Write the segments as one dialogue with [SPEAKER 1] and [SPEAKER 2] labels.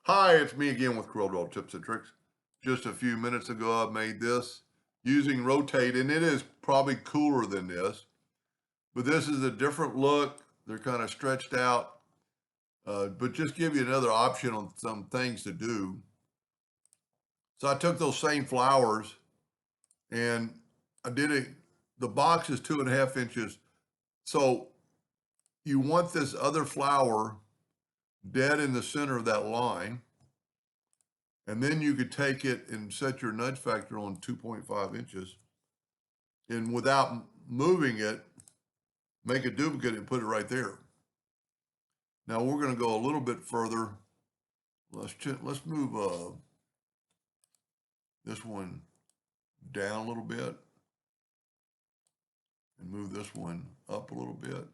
[SPEAKER 1] Hi, it's me again with Corel Tips and Tricks. Just a few minutes ago, I made this using Rotate, and it is probably cooler than this, but this is a different look. They're kind of stretched out, but just give you another option on some things to do. So I took those same flowers and I did it. The box is 2.5 inches. So you want this other flower dead in the center of that line. And then you could take it and set your nudge factor on 2.5 inches. And without moving it, make a duplicate and put it right there. Now we're going to go a little bit further. Let's move this one down a little bit and move this one up a little bit.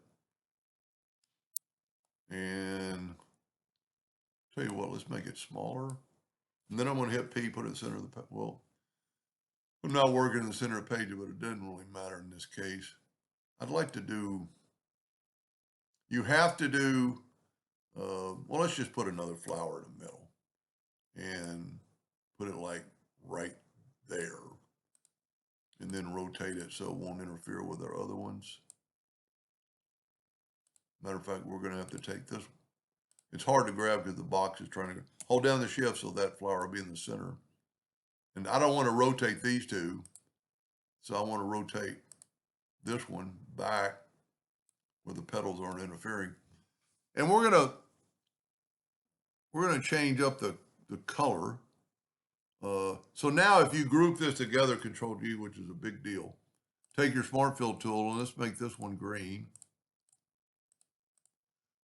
[SPEAKER 1] And tell you what, let's make it smaller. And then I'm going to hit P, put it in the center of the page. Well, I'm not working in the center of the page, but it doesn't really matter in this case. I'd like to do, you have to do, well, let's just put another flower in the middle and put it like right there. And then rotate it so it won't interfere with our other ones. Matter of fact, we're going to have to take this. It's hard to grab because the box is trying to hold down the shift so that flower will be in the center. And I don't want to rotate these two. So I want to rotate this one back where the petals aren't interfering. And we're going to change up the color. So now if you group this together, Control G, which is a big deal, take your Smart Fill tool and let's make this one green.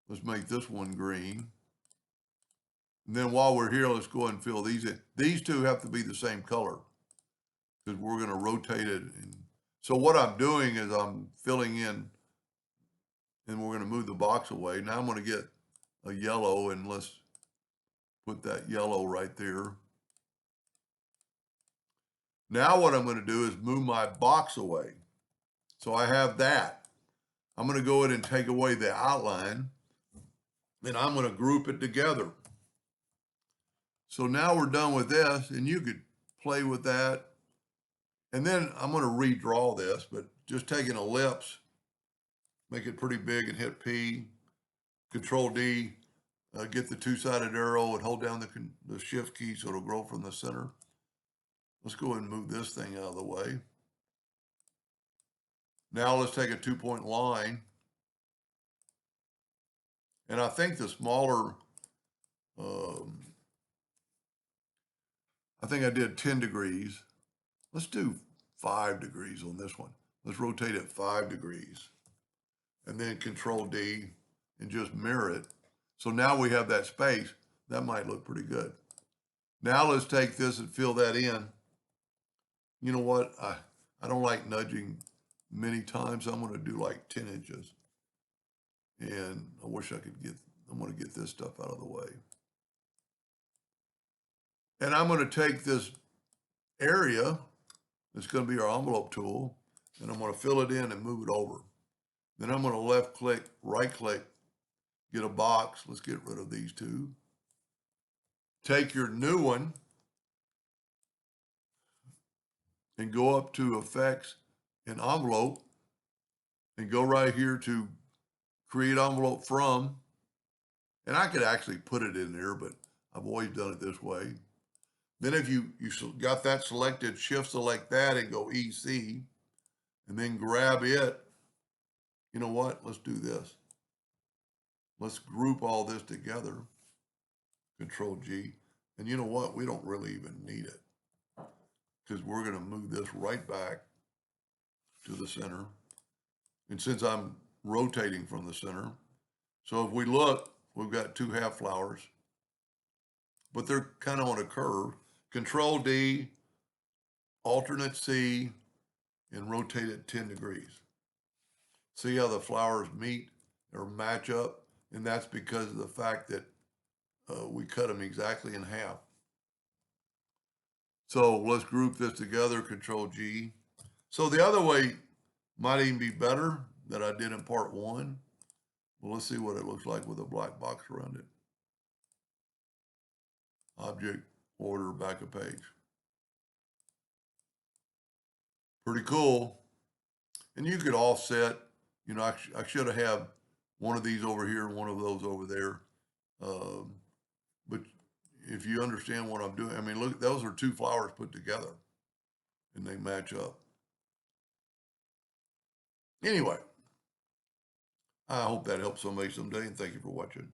[SPEAKER 1] Let's make this one green. And then while we're here, let's go ahead and fill these in. These two have to be the same color because we're going to rotate it. So what I'm doing is I'm filling in and we're going to move the box away. Now I'm going to get a yellow and let's put that yellow right there. Now what I'm going to do is move my box away. So I have that. I'm going to go ahead and take away the outline and I'm going to group it together. So now we're done with this and you could play with that. And then I'm going to redraw this, but just take an ellipse, make it pretty big and hit P, Control D, get the two-sided arrow and hold down the shift key so it'll grow from the center. Let's go ahead and move this thing out of the way. Now let's take a 2-point line. And I think the smaller, I think I did 10 degrees. Let's do 5 degrees on this one. Let's rotate it 5 degrees. And then Control D and just mirror it. So now we have that space. That might look pretty good. Now let's take this and fill that in. You know what? I don't like nudging many times. I'm going to do like 10 inches. And I wish I could I'm going to get this stuff out of the way. And I'm going to take this area, it's going to be our envelope tool, and I'm going to fill it in and move it over. Then I'm going to left click, right click, get a box. Let's get rid of these two. Take your new one and go up to Effects and Envelope and go right here to Create Envelope From. And I could actually put it in there, but I've always done it this way. Then if you got that selected, shift select that and go EC and then grab it. You know what? Let's do this. Let's group all this together. Control G. And you know what? We don't really even need it because we're going to move this right back to the center. And since I'm rotating from the center, so if we look, we've got two half flowers, but they're kind of on a curve. Control D, alternate C, and rotate it 10 degrees. See how the flowers meet or match up? And that's because of the fact that we cut them exactly in half. So let's group this together, Control G. So the other way might even be better that I did in part one. Well, let's see what it looks like with a black box around it. object order backup page. Pretty cool. And you could offset, you know, I should have had one of these over here and one of those over there. Um, but if you understand what I'm doing, I mean, look, those are two flowers put together and they match up. Anyway, I hope that helps somebody someday, and thank you for watching.